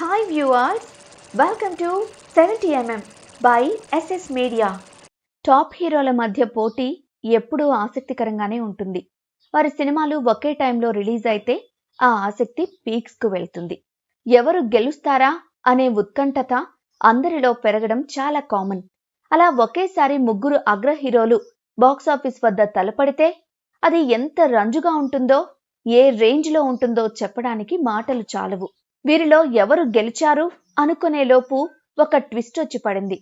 Hi viewers, welcome to 70mm by SS Media. Top హీరోల మధ్య పోటీ ఎప్పుడూ ఆసక్తికరంగానే ఉంటుంది. వారి సినిమాలు ఒకే టైంలో రిలీజ్ అయితే ఆ ఆసక్తి పీక్స్కు వెళ్తుంది. ఎవరు గెలుస్తారా అనే ఉత్కంఠత అందరిలో పెరగడం చాలా కామన్. అలా ఒకేసారి ముగ్గురు అగ్ర హీరోలు బాక్సాఫీస్ వద్ద తలపడితే అది ఎంత రంజుగా ఉంటుందో, ఏ రేంజ్లో ఉంటుందో చెప్పడానికి మాటలు చాలవు. వీరిలో ఎవరు గెలిచారు అనుకునే లోపు ఒక ట్విస్ట్ వచ్చి పడింది.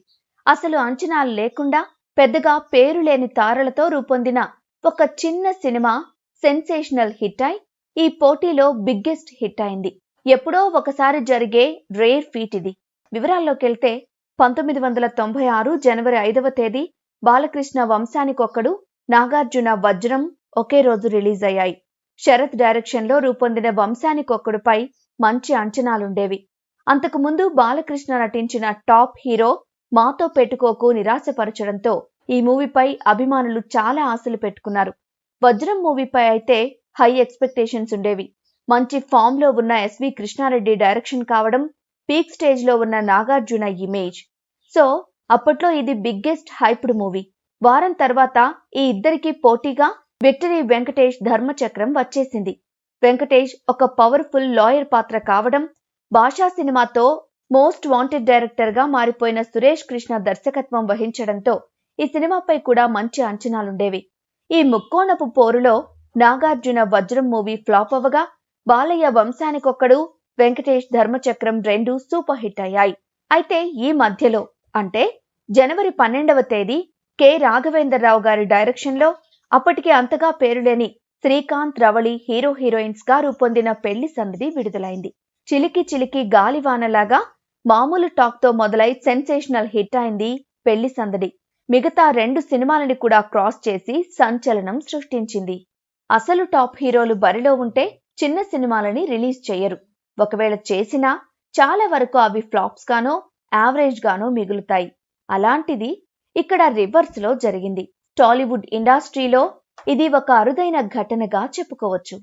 అసలు అంచనాలు లేకుండా పెద్దగా పేరు లేని తారలతో రూపొందిన ఒక చిన్న సినిమా సెన్సేషనల్ హిట్ అయి ఈ పోటీలో బిగ్గెస్ట్ హిట్ అయింది. ఎప్పుడో ఒకసారి జరిగే రేర్ ఫీట్ ఇది. వివరాల్లోకెళ్తే 1996 జనవరి 5వ తేదీ బాలకృష్ణ వంశానికొక్కడు, నాగార్జున వజ్రం ఒకే రోజు రిలీజ్ అయ్యాయి. శరత్ డైరెక్షన్ లో రూపొందిన వంశానికొక్కడుపై మంచి అంచనాలుండేవి. అంతకుముందు బాలకృష్ణ నటించిన టాప్ హీరో మాతో పెట్టుకోకు నిరాశపరచడంతో ఈ మూవీపై అభిమానులు చాలా ఆశలు పెట్టుకున్నారు. వజ్రం మూవీపై అయితే హై ఎక్స్పెక్టేషన్స్ ఉండేవి. మంచి ఫామ్ లో ఉన్న ఎస్వి కృష్ణారెడ్డి డైరెక్షన్ కావడం, పీక్ స్టేజ్ లో ఉన్న నాగార్జున ఇమేజ్. సో అప్పట్లో ఇది బిగ్గెస్ట్ హైప్డ్ మూవీ. వారం తర్వాత ఈ ఇద్దరికి పోటీగా విక్టరీ వెంకటేష్ ధర్మచక్రం వచ్చేసింది. వెంకటేష్ ఒక పవర్ఫుల్ లాయర్ పాత్ర కావడం, భాషా సినిమాతో మోస్ట్ వాంటెడ్ డైరెక్టర్ గా మారిపోయిన సురేష్ కృష్ణ దర్శకత్వం వహించడంతో ఈ సినిమాపై కూడా మంచి అంచనాలుండేవి. ఈ ముక్కోణపు పోరులో నాగార్జున వజ్రం మూవీ ఫ్లాప్ అవ్వగా, బాలయ్య వంశానికొక్కడు, వెంకటేష్ ధర్మచక్రం రెండు సూపర్ హిట్ అయ్యాయి. అయితే ఈ మధ్యలో అంటే జనవరి 12వ తేదీ కె రాఘవేంద్రరావు గారి డైరెక్షన్ లో అప్పటికి అంతగా పేరులేని శ్రీకాంత్, రవళి హీరో హీరోయిన్స్ గా రూపొందిన పెళ్లి సందడి విడుదలైంది. చిలికి చిలికి గాలివానలాగా మామూలు టాక్ తో మొదలై సెన్సేషనల్ హిట్ అయింది పెళ్లి సందడి. మిగతా 2 సినిమాలని కూడా క్రాస్ చేసి సంచలనం సృష్టించింది. అసలు టాప్ హీరోలు బరిలో ఉంటే చిన్న సినిమాలని రిలీజ్ చేయరు. ఒకవేళ చేసినా చాలా వరకు అవి ఫ్లాప్స్ గానో యావరేజ్ గానో మిగులుతాయి. అలాంటిది ఇక్కడ రివర్స్ లో జరిగింది. టాలీవుడ్ ఇండస్ట్రీలో ఇది ఒక అరుదైన ఘటనగా చెప్పుకోవచ్చు.